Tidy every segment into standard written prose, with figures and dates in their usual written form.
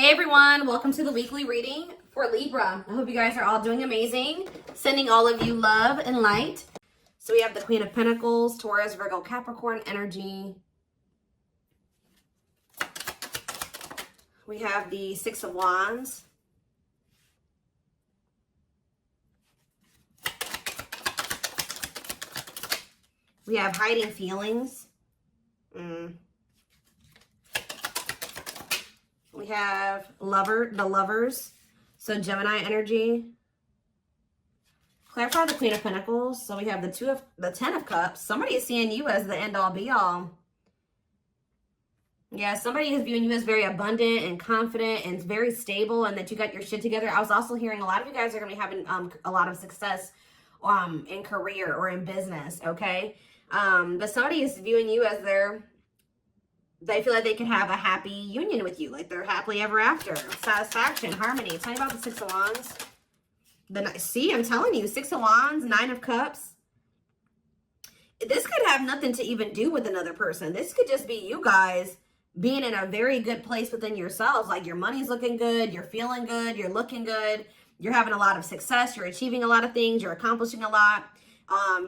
Hey everyone, welcome to the weekly reading for Libra. I hope you guys are all doing amazing. Sending all of you love and light. So we have the Queen of Pentacles, Taurus, Virgo, Capricorn energy. We have the Six of Wands. We have hiding feelings. We have the lovers. So Gemini energy. Clarify the Queen of Pentacles. So we have the Ten of Cups. Somebody is seeing you as the end all be all. Yeah, somebody is viewing you as very abundant and confident and very stable and that you got your shit together. I was also hearing a lot of you guys are going to be having a lot of success in career or in business, okay? But somebody is viewing you as they feel like they can have a happy union with you, like they're happily ever after, satisfaction, harmony. Tell me about the Six of Wands. See, I'm telling you, Six of Wands, Nine of Cups. This could have nothing to even do with another person. This could just be you guys being in a very good place within yourselves. Like your money's looking good, you're feeling good, you're looking good, you're having a lot of success, you're achieving a lot of things, you're accomplishing a lot.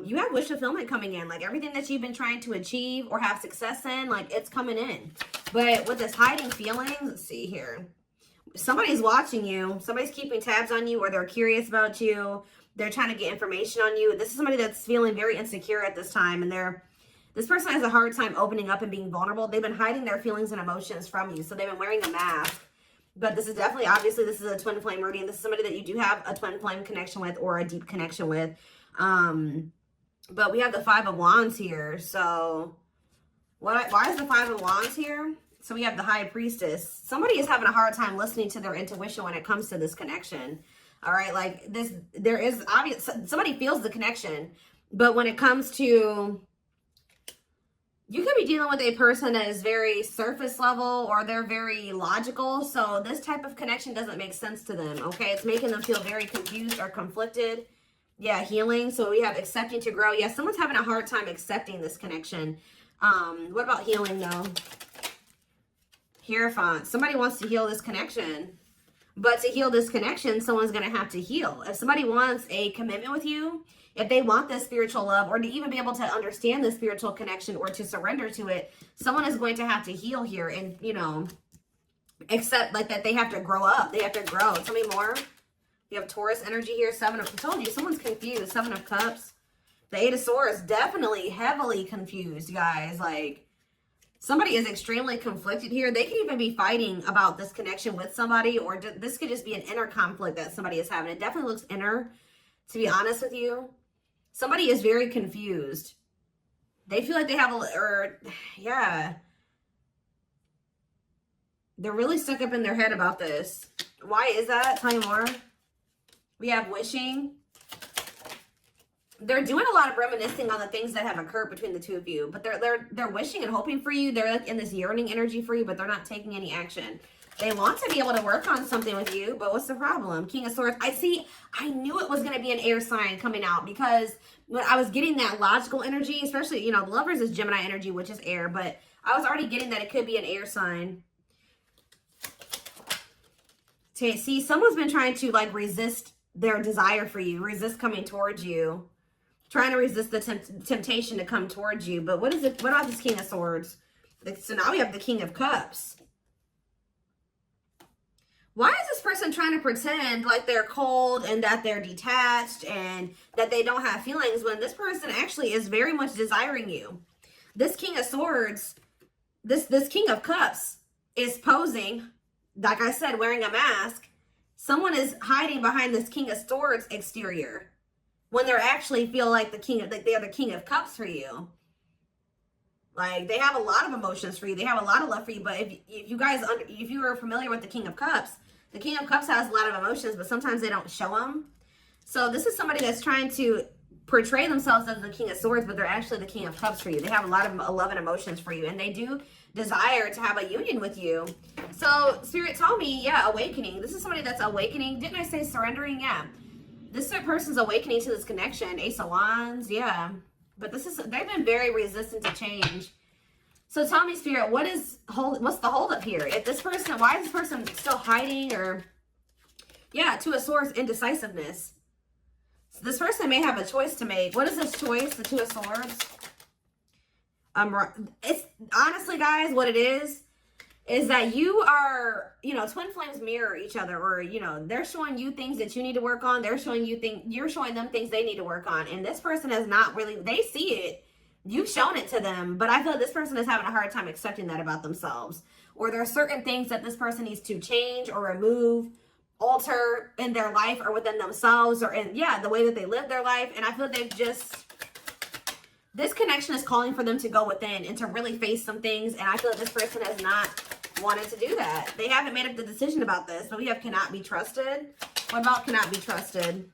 You have wish fulfillment coming in, like everything that you've been trying to achieve or have success in, like it's coming in. But with this hiding feelings, let's see here. Somebody's watching you. Somebody's keeping tabs on you, or they're curious about you. They're trying to get information on you. This is somebody that's feeling very insecure at this time, and this person has a hard time opening up and being vulnerable. They've been hiding their feelings and emotions from you, so they've been wearing a mask. But this is definitely, obviously, this is a twin flame reading. This is somebody that you do have a twin flame connection with or a deep connection with. But we have the Five of Wands here. So why is the Five of Wands here? So we have the High Priestess. Somebody is having a hard time listening to their intuition when it comes to this connection. All right, like this, there is obvious, somebody feels the connection, but when it comes to, you could be dealing with a person that is very surface level or they're very logical. So this type of connection doesn't make sense to them. Okay, it's making them feel very confused or conflicted. Yeah, healing. So we have accepting to grow. Yeah, someone's having a hard time accepting this connection. What about healing though? Hierophant. Somebody wants to heal this connection. But to heal this connection, someone's going to have to heal. If somebody wants a commitment with you, if they want this spiritual love, or to even be able to understand the spiritual connection or to surrender to it, someone is going to have to heal here and, you know, accept like that they have to grow up. They have to grow. Tell me more. You have Taurus energy here. I told you, someone's confused. Seven of Cups. The Eight of Swords, definitely heavily confused, guys. Like, somebody is extremely conflicted here. They could even be fighting about this connection with somebody, or this could just be an inner conflict that somebody is having. It definitely looks inner, to be honest with you. Somebody is very confused. They feel like they have yeah. They're really stuck up in their head about this. Why is that? Tell me more. We have wishing. They're doing a lot of reminiscing on the things that have occurred between the two of you, but they're wishing and hoping for you. They're like in this yearning energy for you, but they're not taking any action. They want to be able to work on something with you, but what's the problem? King of Swords. I knew it was going to be an air sign coming out, because when I was getting that logical energy, especially, you know, the Lovers is Gemini energy, which is air, but I was already getting that it could be an air sign. See, someone's been trying to like resist their desire for you, resist coming towards you, trying to resist the temptation to come towards you. But what about this King of Swords? So now we have the King of Cups. Why is this person trying to pretend like they're cold and that they're detached and that they don't have feelings when this person actually is very much desiring you? This King of Swords, this King of Cups is posing, like I said, wearing a mask. Someone is hiding behind this King of Swords exterior when they're actually feel like they are the King of Cups for you. Like, they have a lot of emotions for you. They have a lot of love for you. But if you are familiar with the King of Cups has a lot of emotions, but sometimes they don't show them. So this is somebody that's trying to portray themselves as the King of Swords, but they're actually the King of Cups for you. They have a lot of love and emotions for you, and they do desire to have a union with you. So Spirit told me, yeah, awakening. This is somebody that's awakening. Didn't I say surrendering? Yeah. This person's awakening to this connection. Ace of Wands, yeah. But they've been very resistant to change. So tell me, Spirit, what's the holdup here? If this person, why is this person still hiding? Or, yeah, Two of Swords, indecisiveness. So this person may have a choice to make. What is this choice? The Two of Swords. It's honestly, guys, what it is that you are, you know, twin flames mirror each other, or, you know, they're showing you things that you need to work on. They're showing you you're showing them things they need to work on. And this person has not really, they see it. You've shown it to them, but I feel like this person is having a hard time accepting that about themselves. Or there are certain things that this person needs to change or remove, alter in their life or within themselves, or in, yeah, the way that they live their life. And I feel like this connection is calling for them to go within and to really face some things. And I feel like this person has not wanted to do that. They haven't made up the decision about this, but we have cannot be trusted. What about cannot be trusted?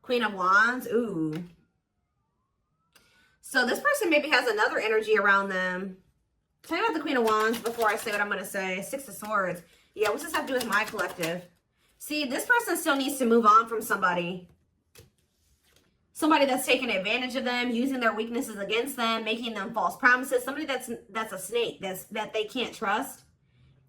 Queen of Wands. Ooh. So this person maybe has another energy around them. Tell me about the Queen of Wands before I say what I'm going to say. Six of Swords. Yeah, what's this have to do with my collective? See, this person still needs to move on from somebody. Somebody that's taking advantage of them, using their weaknesses against them, making them false promises. Somebody that's a snake, that they can't trust.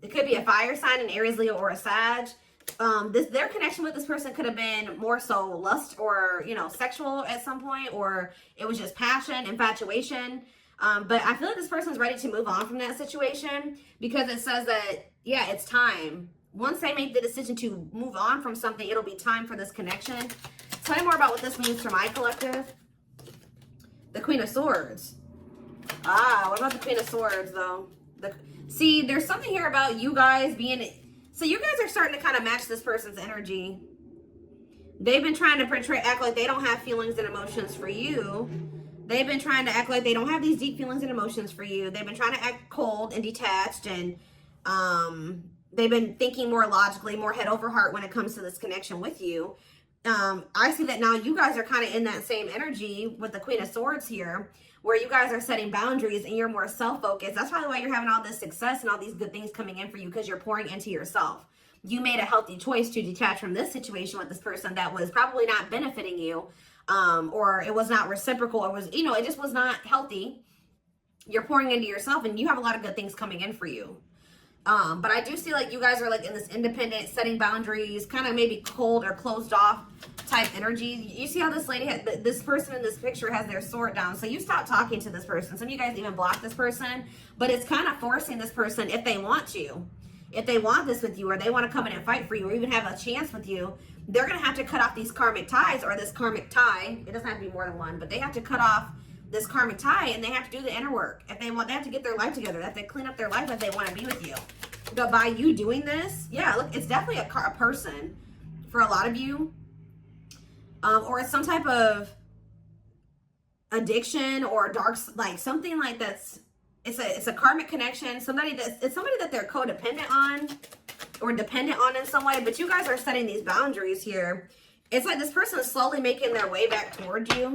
It could be a fire sign, an Aries, Leo, or a Sag. Their connection with this person could have been more so lust or, you know, sexual at some point, or it was just passion, infatuation. But I feel like this person's ready to move on from that situation, because it says that, yeah, it's time. Once they make the decision to move on from something, it'll be time for this connection. Tell me more about what this means for my collective. The Queen of Swords. Ah, what about the Queen of Swords, though? See, there's something here about you guys being... So you guys are starting to kind of match this person's energy. They've been trying to act like they don't have feelings and emotions for you. They've been trying to act like they don't have these deep feelings and emotions for you. They've been trying to act cold and detached, and they've been thinking more logically, more head over heart when it comes to this connection with you. I see that now you guys are kind of in that same energy with the Queen of Swords here, where you guys are setting boundaries and you're more self-focused. That's probably why you're having all this success and all these good things coming in for you, because you're pouring into yourself. You made a healthy choice to detach from this situation with this person that was probably not benefiting you, or it was not reciprocal, or was, you know, it just was not healthy. You're pouring into yourself and you have a lot of good things coming in for you. But I do see like you guys are like in this independent, setting boundaries, kind of maybe cold or closed off type energy. You see how this lady, this person in this picture has their sword down. So you stop talking to this person. Some of you guys even block this person, but it's kind of forcing this person, if they want to, if they want this with you, or they want to come in and fight for you, or even have a chance with you, they're going to have to cut off these karmic ties, or this karmic tie. It doesn't have to be more than one, but they have to cut off this karmic tie, and they have to do the inner work. If they want, they have to get their life together. They have to clean up their life if they want to be with you. But by you doing this, yeah, look, it's definitely a person for a lot of you. Or it's some type of addiction or dark, like something like that's, it's a karmic connection. It's somebody that they're codependent on or dependent on in some way. But you guys are setting these boundaries here. It's like this person is slowly making their way back towards you.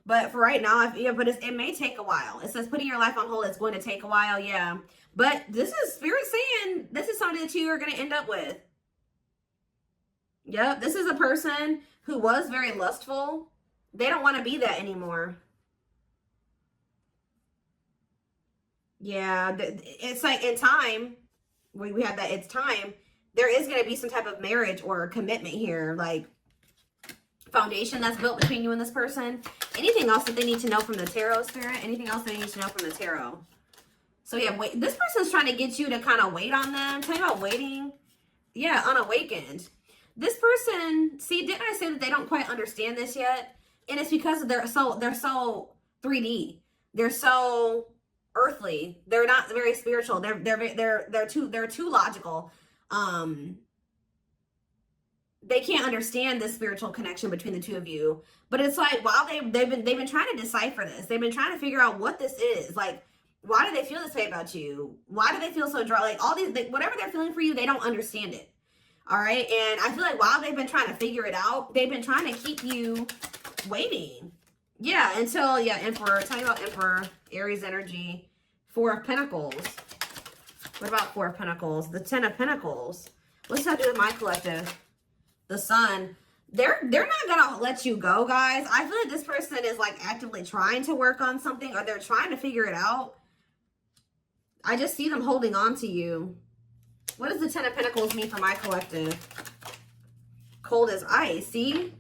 But for right now, but it may take a while. It says putting your life on hold, it's going to take a while, yeah. But this is Spirit saying this is somebody that you are going to end up with. Yep, this is a person who was very lustful. They don't want to be that anymore. Yeah, it's like in time, we have that it's time, there is going to be some type of marriage or commitment here, like foundation that's built between you and this person. Anything else that they need to know from the tarot, Spirit? Anything else they need to know from the tarot? So yeah, wait, this person's trying to get you to kind of wait on them. Tell you about waiting. Yeah, unawakened. This person, see, didn't I say that they don't quite understand this yet? And it's because they're so 3D. They're so earthly. They're not very spiritual. They're too logical. They can't understand this spiritual connection between the two of you. But it's like, while they've been trying to decipher this. They've been trying to figure out what this is. Like, why do they feel this way about you? Why do they feel so dry? Like, all these, whatever they're feeling for you, they don't understand it. All right. And I feel like while they've been trying to figure it out, they've been trying to keep you waiting. Yeah. Until, yeah, Emperor. Tell me about Emperor, Aries energy, Four of Pentacles. What about Four of Pentacles? The Ten of Pentacles. What's that do with my collective? The Sun. They're not gonna let you go, guys. I feel like this person is like actively trying to work on something, or they're trying to figure it out. I just see them holding on to you. What does the Ten of Pentacles mean for my collective? Cold as ice, see?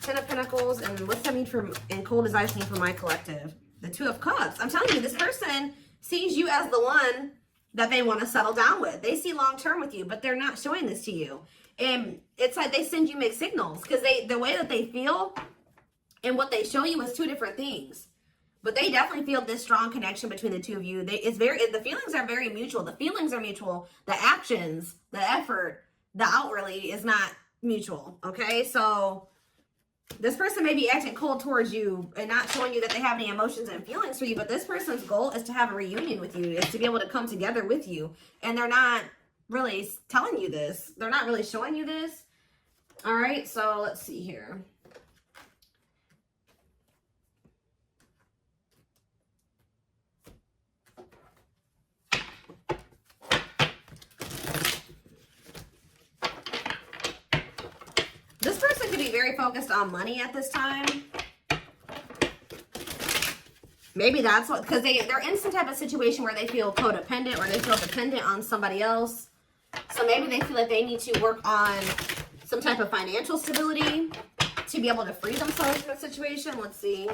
Ten of Pentacles, and what's that mean for, and cold as ice mean for my collective? The Two of Cups. I'm telling you, this person sees you as the one that they want to settle down with. They see long-term with you, but they're not showing this to you. And it's like they send you mixed signals because the way that they feel and what they show you is two different things. But they definitely feel this strong connection between the two of you. The feelings are very mutual. The feelings are mutual. The actions, the effort, the outwardly is not mutual. Okay, so this person may be acting cold towards you and not showing you that they have any emotions and feelings for you, but this person's goal is to have a reunion with you, is to be able to come together with you. And they're not really telling you this. They're not really showing you this. All right, so let's see here. This person could be very focused on money at this time. Maybe that's what, because they're in some type of situation where they feel codependent or they feel dependent on somebody else. So maybe they feel like they need to work on some type of financial stability to be able to free themselves from the situation. Let's see.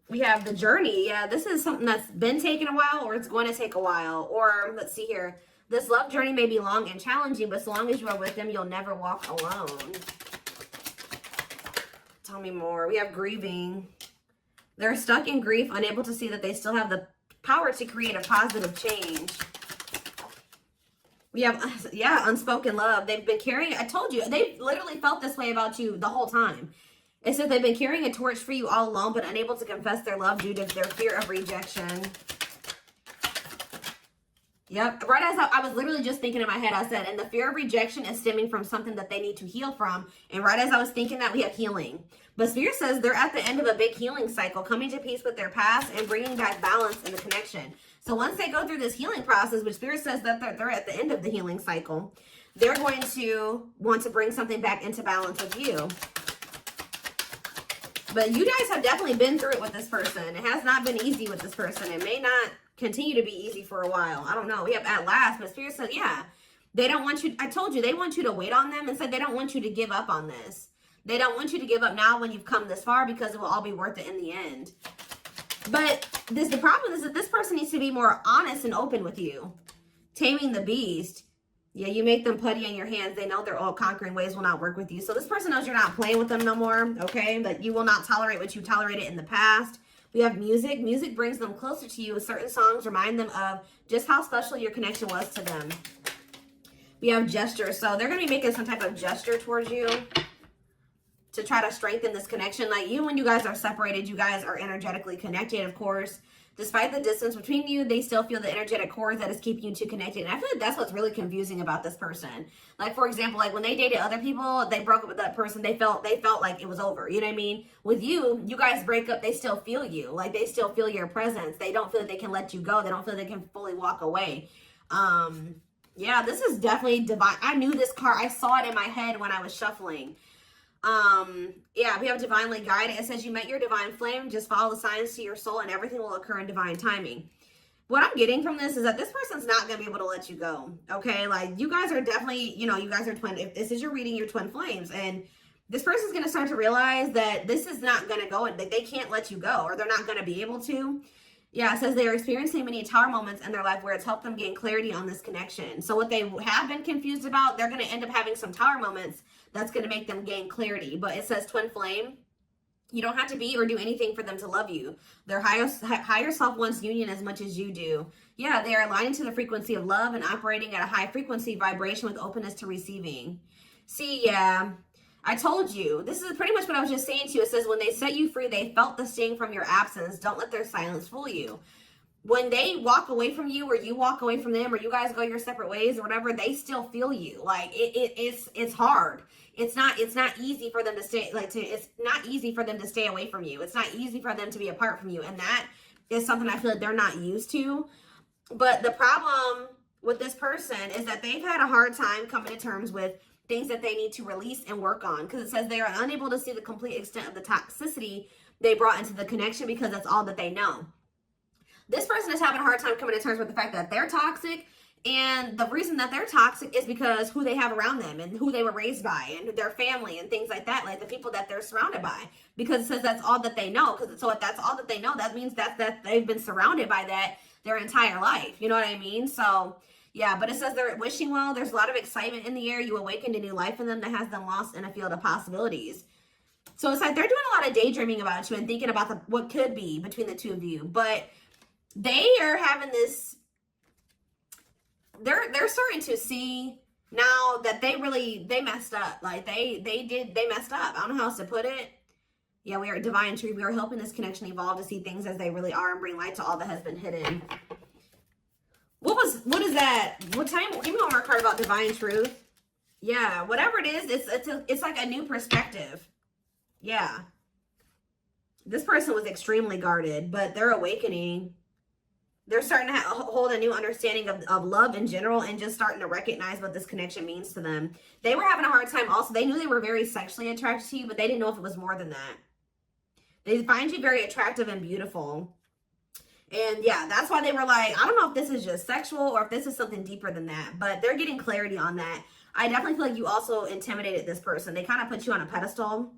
We have the journey. Yeah, this is something that's been taking a while, or it's going to take a while. Or let's see here. This love journey may be long and challenging, but so long as you are with them, you'll never walk alone. Tell me more. We have grieving. They're stuck in grief, unable to see that they still have the power to create a positive change. We have, yeah, unspoken love. They've been carrying, I told you, they've literally felt this way about you the whole time. It says they've been carrying a torch for you all alone, but unable to confess their love due to their fear of rejection. Yep. Right as I was literally just thinking in my head, I said, and the fear of rejection is stemming from something that they need to heal from. And right as I was thinking that, we have healing. But Spirit says they're at the end of a big healing cycle, coming to peace with their past and bringing back balance in the connection. So once they go through this healing process, which Spirit says that they're at the end of the healing cycle, they're going to want to bring something back into balance with you. But you guys have definitely been through it with this person. It has not been easy with this person. It may not continue to be easy for a while. I don't know. We have at last, but Spirit said, yeah, they don't want you. I told you, they want you to wait on them and said they don't want you to give up on this. They don't want you to give up now when you've come this far, because it will all be worth it in the end. But the problem is that this person needs to be more honest and open with you. Taming the beast. Yeah, you make them putty in your hands. They know their all conquering ways will not work with you. So this person knows you're not playing with them no more, okay? That you will not tolerate what you tolerated in the past. We have music. Music brings them closer to you. Certain songs remind them of just how special your connection was to them. We have gestures. So they're going to be making some type of gesture towards you to try to strengthen this connection. Like you, when you guys are separated, you guys are energetically connected, of course. Despite the distance between you, they still feel the energetic cord that is keeping you two connected. And I feel like that's what's really confusing about this person. Like, for example, like when they dated other people, they broke up with that person. They felt like it was over. You know what I mean? With you, you guys break up, they still feel you. Like, they still feel your presence. They don't feel that they can let you go. They don't feel they can fully walk away. Yeah, this is definitely divine. I knew this card. I saw it in my head when I was shuffling. Yeah, we have divinely guided. It says you met your divine flame. Just follow the signs to your soul and everything will occur in divine timing. What I'm getting from this is that this person's not going to be able to let you go. Okay. Like you guys are definitely, you know, you guys are twin. If this is your reading, your twin flames, and this person's going to start to realize that this is not going to go and that they can't let you go, or they're not going to be able to. Yeah, it says they are experiencing many tower moments in their life where it's helped them gain clarity on this connection. So what they have been confused about, they're going to end up having some tower moments that's going to make them gain clarity. But it says twin flame. You don't have to be or do anything for them to love you. Their higher self wants union as much as you do. Yeah, they are aligning to the frequency of love and operating at a high frequency vibration with openness to receiving. See, yeah, I told you. This is pretty much what I was just saying to you. It says when they set you free, they felt the sting from your absence. Don't let their silence fool you. When they walk away from you, or you walk away from them, or you guys go your separate ways or whatever, they still feel you. Like it's hard. It's not easy for them to stay, it's not easy for them to stay away from you. It's not easy for them to be apart from you. And that is something I feel like they're not used to. But the problem with this person is that they've had a hard time coming to terms with things that they need to release and work on, because it says they are unable to see the complete extent of the toxicity they brought into the connection because that's all that they know. This person is having a hard time coming to terms with the fact that they're toxic, and the reason that they're toxic is because who they have around them and who they were raised by and their family and things like that, like the people that they're surrounded by, because it says that's all that they know. So if that's all that they know, that means that they've been surrounded by that their entire life. You know what I mean? So yeah, but it says they're wishing well. There's a lot of excitement in the air. You awakened a new life in them that has them lost in a field of possibilities. So it's like they're doing a lot of daydreaming about you and thinking about what could be between the two of you. But they are having this, they're starting to see now that they messed up. Like they messed up. I don't know how else to put it. Yeah, we are divine truth. We are helping this connection evolve to see things as they really are and bring light to all that has been hidden. What is that? What time? Give me one more card about divine truth. Yeah, whatever it is, it's like a new perspective. Yeah. This person was extremely guarded, but they're awakening. They're starting to hold a new understanding of love in general and just starting to recognize what this connection means to them. They were having a hard time also. They knew they were very sexually attracted to you, but they didn't know if it was more than that. They find you very attractive and beautiful. And yeah, that's why they were like, I don't know if this is just sexual or if this is something deeper than that, but they're getting clarity on that. I definitely feel like you also intimidated this person. They kind of put you on a pedestal.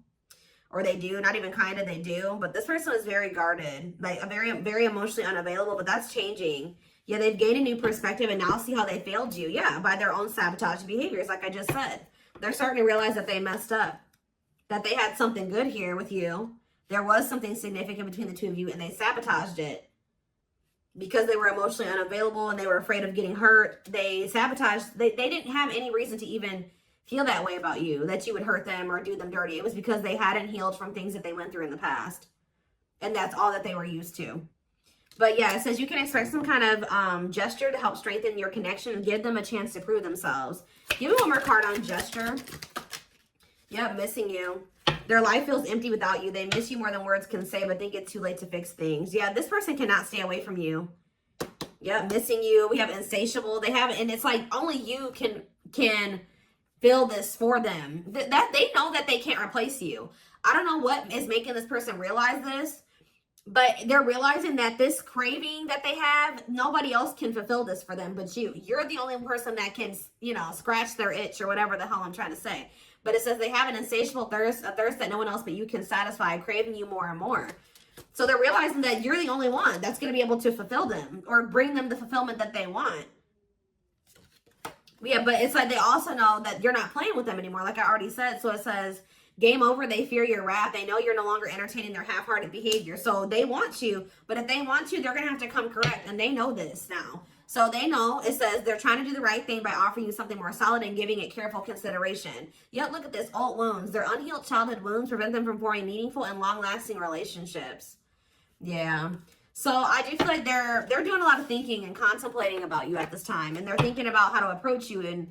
Or they do, not even kind of, they do. But this person is very guarded, like very emotionally unavailable, but that's changing. Yeah, they've gained a new perspective and now see how they failed you. Yeah, by their own sabotage behaviors, like I just said. They're starting to realize that they messed up, that they had something good here with you. There was something significant between the two of you and they sabotaged it. Because they were emotionally unavailable and they were afraid of getting hurt, they sabotaged. They didn't have any reason to even feel that way about you, that you would hurt them or do them dirty. It was because they hadn't healed from things that they went through in the past. And that's all that they were used to. But yeah, it says you can expect some kind of gesture to help strengthen your connection and give them a chance to prove themselves. Give me one more card on gesture. Yep, missing you. Their life feels empty without you. They miss you more than words can say, but think it's too late to fix things. Yeah, this person cannot stay away from you. Yep, missing you. We have insatiable. They have, and it's like only you can feel this for them. That they know that they can't replace you. I don't know what is making this person realize this, but they're realizing that this craving that they have, nobody else can fulfill this for them but you. You're the only person that can, you know, scratch their itch or whatever the hell I'm trying to say. But it says they have an insatiable thirst, a thirst that no one else but you can satisfy, craving you more and more. So they're realizing that you're the only one that's going to be able to fulfill them or bring them the fulfillment that they want. Yeah, but it's like they also know that you're not playing with them anymore, like I already said. So it says, game over, they fear your wrath. They know you're no longer entertaining their half-hearted behavior. So they want you, but if they want you, they're going to have to come correct. And they know this now. So they know, it says, they're trying to do the right thing by offering you something more solid and giving it careful consideration. Yet look at this, old wounds. Their unhealed childhood wounds prevent them from forming meaningful and long-lasting relationships. Yeah. So I do feel like they're doing a lot of thinking and contemplating about you at this time. And they're thinking about how to approach you. And,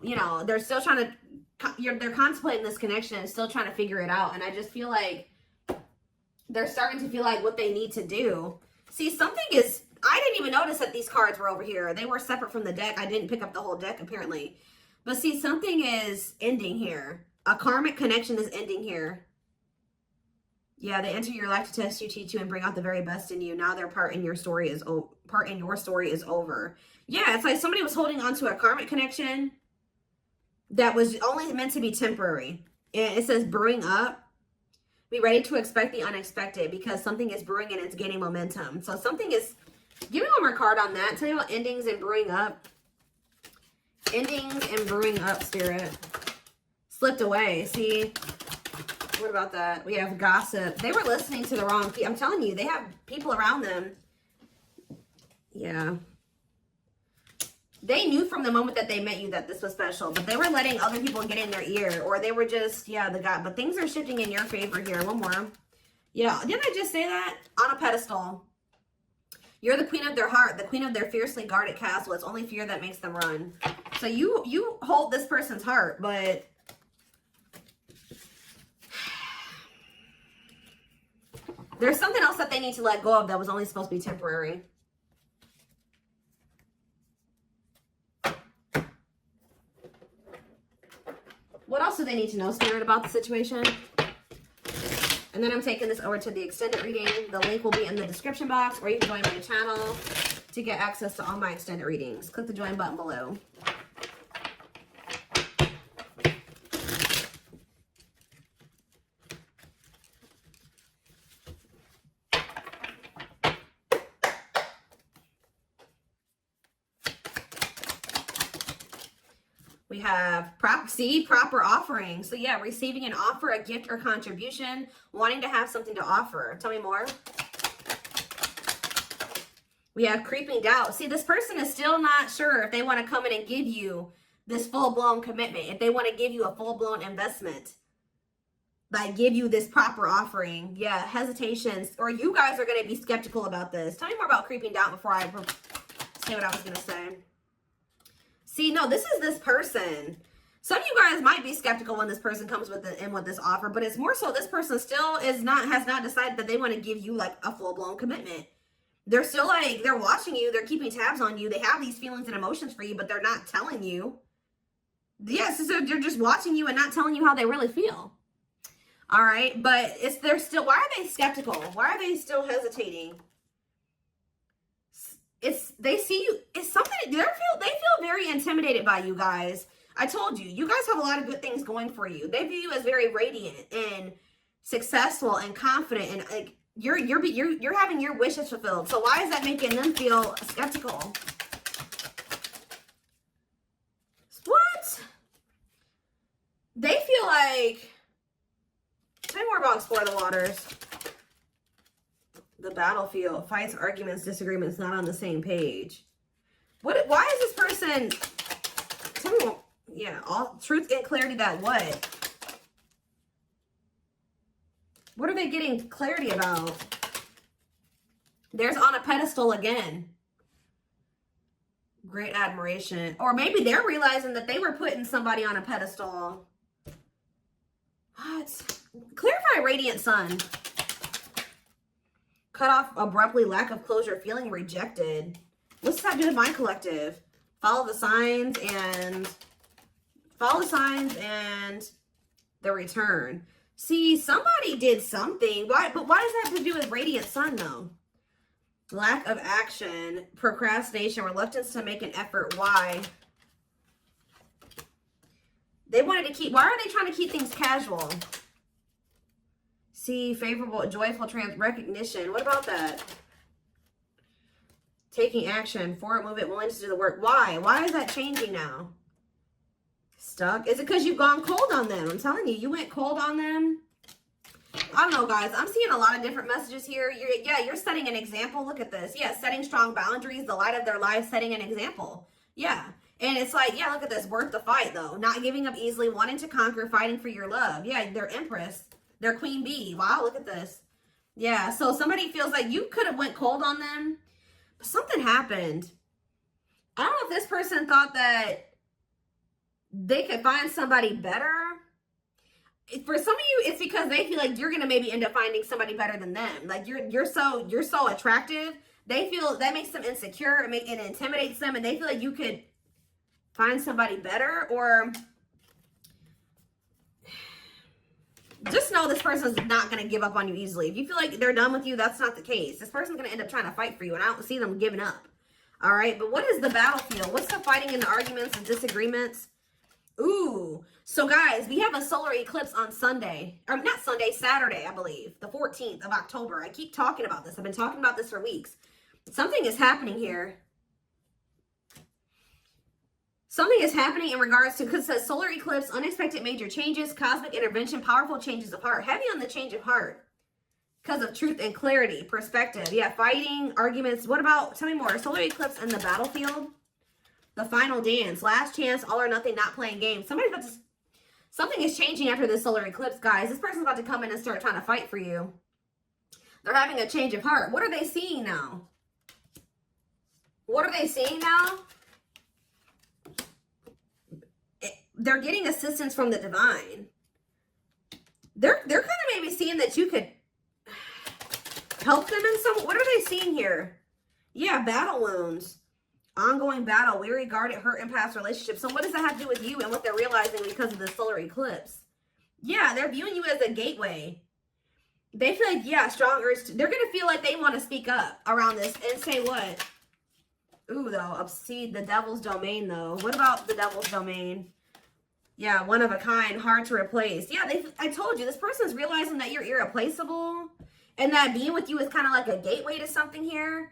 you know, they're still trying to, they're contemplating this connection and still trying to figure it out. And I just feel like they're starting to feel like what they need to do. See, something is, I didn't even notice that these cards were over here. They were separate from the deck. I didn't pick up the whole deck apparently. But see, something is ending here. A karmic connection is ending here. Yeah, they enter your life to test you, teach you, and bring out the very best in you. Now their part in your story is over. Yeah, it's like somebody was holding on to a karmic connection that was only meant to be temporary. And it says brewing up. Be ready to expect the unexpected because something is brewing and it's gaining momentum. So something is, give me one more card on that. Tell me about endings and brewing up. Endings and brewing up, Spirit. Slipped away, see? What about that? We have gossip. They were listening to the wrong people. I'm telling you, they have people around them. Yeah. They knew from the moment that they met you that this was special, but they were letting other people get in their ear, or they were just, yeah, the guy. But things are shifting in your favor here. One more. Yeah, didn't I just say that? On a pedestal. You're the queen of their heart, the queen of their fiercely guarded castle. It's only fear that makes them run. So you hold this person's heart, but there's something else that they need to let go of that was only supposed to be temporary. What else do they need to know, Spirit, about the situation? And then I'm taking this over to the extended reading. The link will be in the description box, or you can join my channel to get access to all my extended readings. Click the join button below. We have proper offering. So yeah, receiving an offer, a gift, or contribution, wanting to have something to offer. Tell me more. We have creeping doubt. See, this person is still not sure if they want to come in and give you this full-blown commitment, if they want to give you a full-blown investment, like give you this proper offering. Yeah, hesitations, or you guys are going to be skeptical about this. Tell me more about creeping doubt before I say what I was going to say. See, no, this is this person. Some of you guys might be skeptical when this person comes with this offer, but it's more so this person still has not decided that they want to give you like a full-blown commitment. They're still like, they're watching you, they're keeping tabs on you, they have these feelings and emotions for you, but they're not telling you. Yes, so they're just watching you and not telling you how they really feel. All right, but they're still, why are they skeptical? Why are they still hesitating? They see you, it's something, they feel very intimidated by you guys. I told you, you guys have a lot of good things going for you. They view you as very radiant and successful and confident, and like you're having your wishes fulfilled. So why is that making them feel skeptical? What? They feel like, tell me more about Explore the Waters. The battlefield, fights, arguments, disagreements, not on the same page. Why is this person, tell me more, yeah, all truth and clarity that what? What are they getting clarity about? There's on a pedestal again. Great admiration. Or maybe they're realizing that they were putting somebody on a pedestal. What? Clarify radiant sun. Cut off abruptly, lack of closure, feeling rejected. What's that do with my collective? Follow the signs and the return. See, somebody did something. But why does that have to do with radiant sun though? Lack of action, procrastination, reluctance to make an effort. Why? They wanted to keep, why are they trying to keep things casual? See, favorable, joyful recognition. What about that? Taking action, forward movement, willingness to do the work. Why? Why is that changing now? Stuck? Is it because you've gone cold on them? I'm telling you, you went cold on them. I don't know, guys. I'm seeing a lot of different messages here. You're setting an example. Look at this. Yeah, setting strong boundaries, the light of their life, setting an example. Yeah. And it's like, yeah, look at this. Worth the fight, though. Not giving up easily, wanting to conquer, fighting for your love. Yeah, they're Empress. They're Queen Bee. Wow, look at this. Yeah, so somebody feels like you could have went cold on them, but something happened. I don't know if this person thought that they could find somebody better. For some of you, it's because they feel like you're going to maybe end up finding somebody better than them. Like you're so attractive. They feel that makes them insecure and it intimidates them, and they feel like you could find somebody better. Or just know this person's not going to give up on you easily. If you feel like they're done with you, that's not the case. This person's going to end up trying to fight for you, and I don't see them giving up. All right, but what is the battlefield? What's the fighting and the arguments and disagreements? Ooh, so guys, we have a solar eclipse on Sunday. Or not Sunday, Saturday, I believe. The 14th of October. I keep talking about this. I've been talking about this for weeks. Something is happening here. Something is happening in regards to, because it says solar eclipse, unexpected major changes, cosmic intervention, powerful changes of heart. Heavy on the change of heart. Because of truth and clarity, perspective. Yeah, fighting, arguments. What about, tell me more. Solar eclipse and the battlefield. The final dance. Last chance, all or nothing, not playing games. Something is changing after this solar eclipse, guys. This person's about to come in and start trying to fight for you. They're having a change of heart. What are they seeing now? What are they seeing now? They're getting assistance from the divine. They're kind of maybe seeing that you could help them in some, what are they seeing here? Yeah, battle wounds. Ongoing battle, weary, guarded, hurt, and past relationships. So what does that have to do with you and what they're realizing because of the solar eclipse? Yeah, they're viewing you as a gateway. They feel like, yeah, strong urge. They're going to feel like they want to speak up around this and say what? Ooh, though, see, the devil's domain, though. What about the devil's domain? Yeah, one of a kind, hard to replace. Yeah, I told you, this person's realizing that you're irreplaceable and that being with you is kind of like a gateway to something here.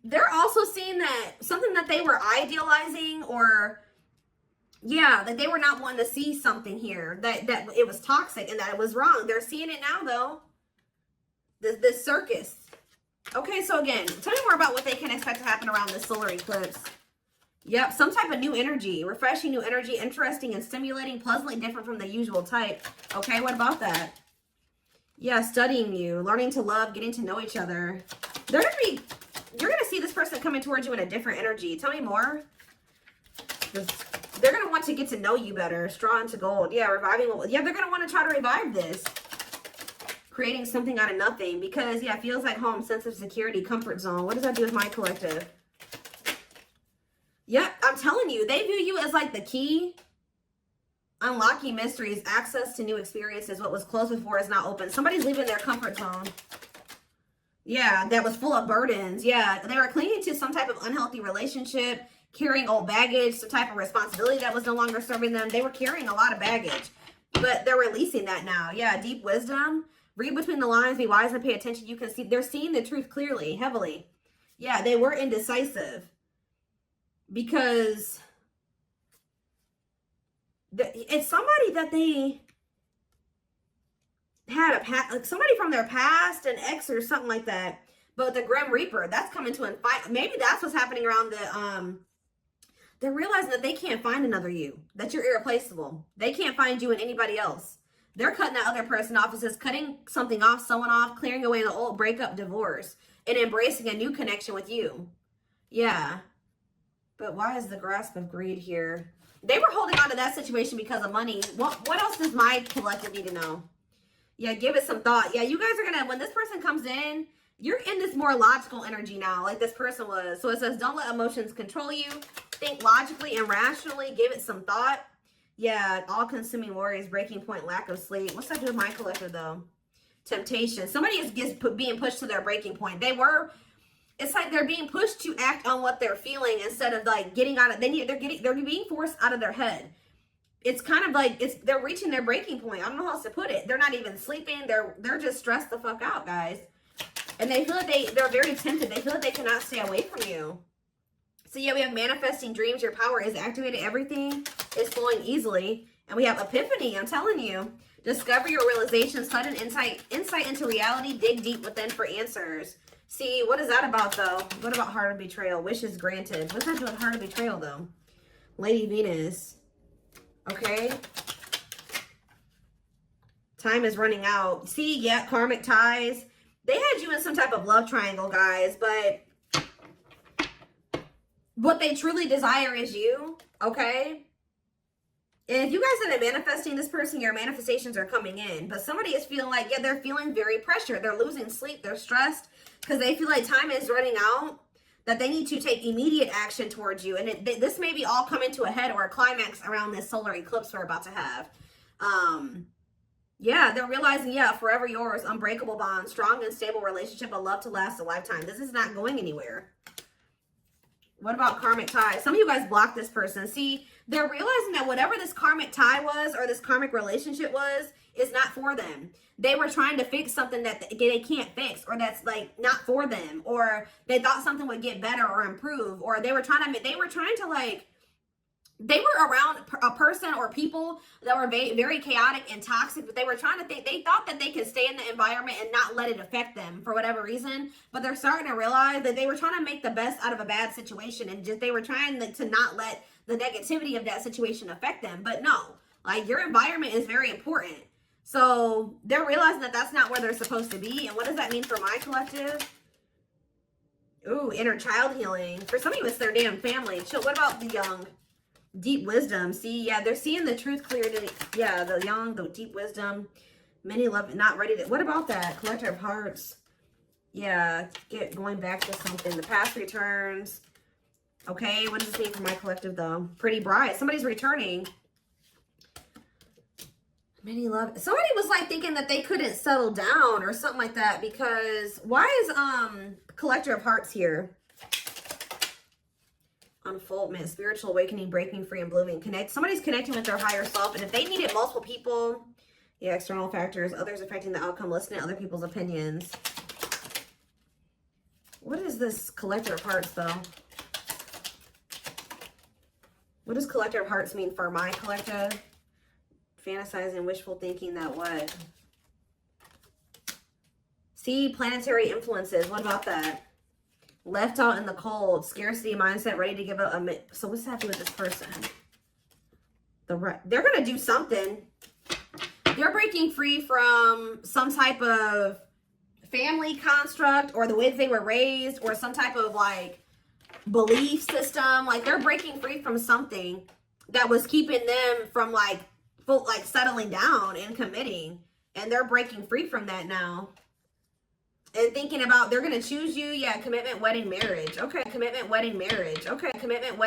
They're also seeing that something that they were idealizing, or yeah, that they were not wanting to see something here, that it was toxic and that it was wrong. They're seeing it now, though. This circus. Okay, so again, tell me more about what they can expect to happen around this solar eclipse. Yep, some type of new energy, refreshing new energy, interesting and stimulating, pleasantly different from the usual type. Okay, what about that? Yeah, studying you, learning to love, getting to know each other. You're gonna see this person coming towards you in a different energy. Tell me more. They're gonna want to get to know you better. Straw into gold. Yeah, reviving. Yeah, they're gonna want to try to revive this. Creating something out of nothing, because yeah, it feels like home, sense of security, comfort zone. What does that do with my collective? Yep, I'm telling you, they view you as like the key. Unlocking mysteries, access to new experiences. What was closed before is now open. Somebody's leaving their comfort zone. Yeah, that was full of burdens. Yeah, they were clinging to some type of unhealthy relationship, carrying old baggage, some type of responsibility that was no longer serving them. They were carrying a lot of baggage, but they're releasing that now. Yeah, deep wisdom. Read between the lines, be wise and pay attention. You can see, they're seeing the truth clearly, heavily. Yeah, they were indecisive because it's somebody that they had like somebody from their past, an ex or something like that. But the Grim Reaper, that's coming to an fight. Maybe that's what's happening around the, they're realizing that they can't find another you, that you're irreplaceable. They can't find you in anybody else. They're cutting that other person off. It says cutting something off, someone off, clearing away the old breakup, divorce, and embracing a new connection with you. Yeah. But why is the grasp of greed here? They were holding on to that situation because of money. What else does my collective need to know? Yeah, give it some thought. Yeah, you guys are going to, when this person comes in, you're in this more logical energy now, like this person was. So it says, don't let emotions control you. Think logically and rationally. Give it some thought. Yeah, all-consuming worries, breaking point, lack of sleep. What's that do with my collector, though? Temptation. Somebody is being pushed to their breaking point. It's like they're being pushed to act on what they're feeling instead of like getting out of. They're being forced out of their head. It's kind of like they're reaching their breaking point. I don't know how else to put it. They're not even sleeping. They're just stressed the fuck out, guys. And they feel like they're very tempted. They feel like they cannot stay away from you. So yeah, we have manifesting dreams. Your power is activated. Everything is flowing easily. And we have epiphany. I'm telling you. Discover your realizations. Sudden insight into reality. Dig deep within for answers. See, what is that about, though? What about heart of betrayal? Wishes granted. What's that doing with heart of betrayal, though? Lady Venus. Okay. Time is running out. See, yeah, karmic ties. They had you in some type of love triangle, guys, but what they truly desire is you, okay? And if you guys end up manifesting this person, your manifestations are coming in. But somebody is feeling like, yeah, they're feeling very pressured. They're losing sleep. They're stressed because they feel like time is running out, that they need to take immediate action towards you. And this may be all coming to a head or a climax around this solar eclipse we're about to have. Yeah, they're realizing, yeah, forever yours, unbreakable bond, strong and stable relationship, a love to last a lifetime. This is not going anywhere. What about karmic ties? Some of you guys blocked this person. See, they're realizing that whatever this karmic tie was or this karmic relationship was is not for them. They were trying to fix something that they can't fix, or that's like not for them, or they thought something would get better or improve, or they were trying to like, they were around a person or people that were very, very chaotic and toxic, but they were trying to think, they thought that they could stay in the environment and not let it affect them for whatever reason. But they're starting to realize that they were trying to make the best out of a bad situation, and just they were trying to not let the negativity of that situation affect them. But no, like, your environment is very important. So they're realizing that that's not where they're supposed to be. And what does that mean for my collective? Ooh, inner child healing. For some of you, it's their damn family. What about the young? Deep wisdom. See, yeah, they're seeing the truth clearly. Yeah, the young, the deep wisdom. Many love, not ready to. What about that? Collector of hearts. Yeah, going back to something. The past returns. Okay, what does this mean for my collective, though? Pretty bride. Somebody's returning. Many love. Somebody was like thinking that they couldn't settle down or something like that, because why is Collector of Hearts here? Unfoldment, spiritual awakening, breaking free and blooming. Somebody's connecting with their higher self, and if they needed multiple people, yeah, external factors, others affecting the outcome, listening to other people's opinions. What is this Collector of Hearts, though? What does Collector of Hearts mean for my collective? Fantasizing, wishful thinking, that what? See, planetary influences. What about that? Left out in the cold, scarcity mindset, ready to give up. So what's happening with this person? They're going to do something. They're breaking free from some type of family construct, or the way that they were raised, or some type of like belief system. Like they're breaking free from something that was keeping them from like settling down and committing, and they're breaking free from that now and thinking about they're going to choose you. Yeah, commitment, wedding, marriage. Okay, commitment, wedding, marriage. Okay, commitment, wedding.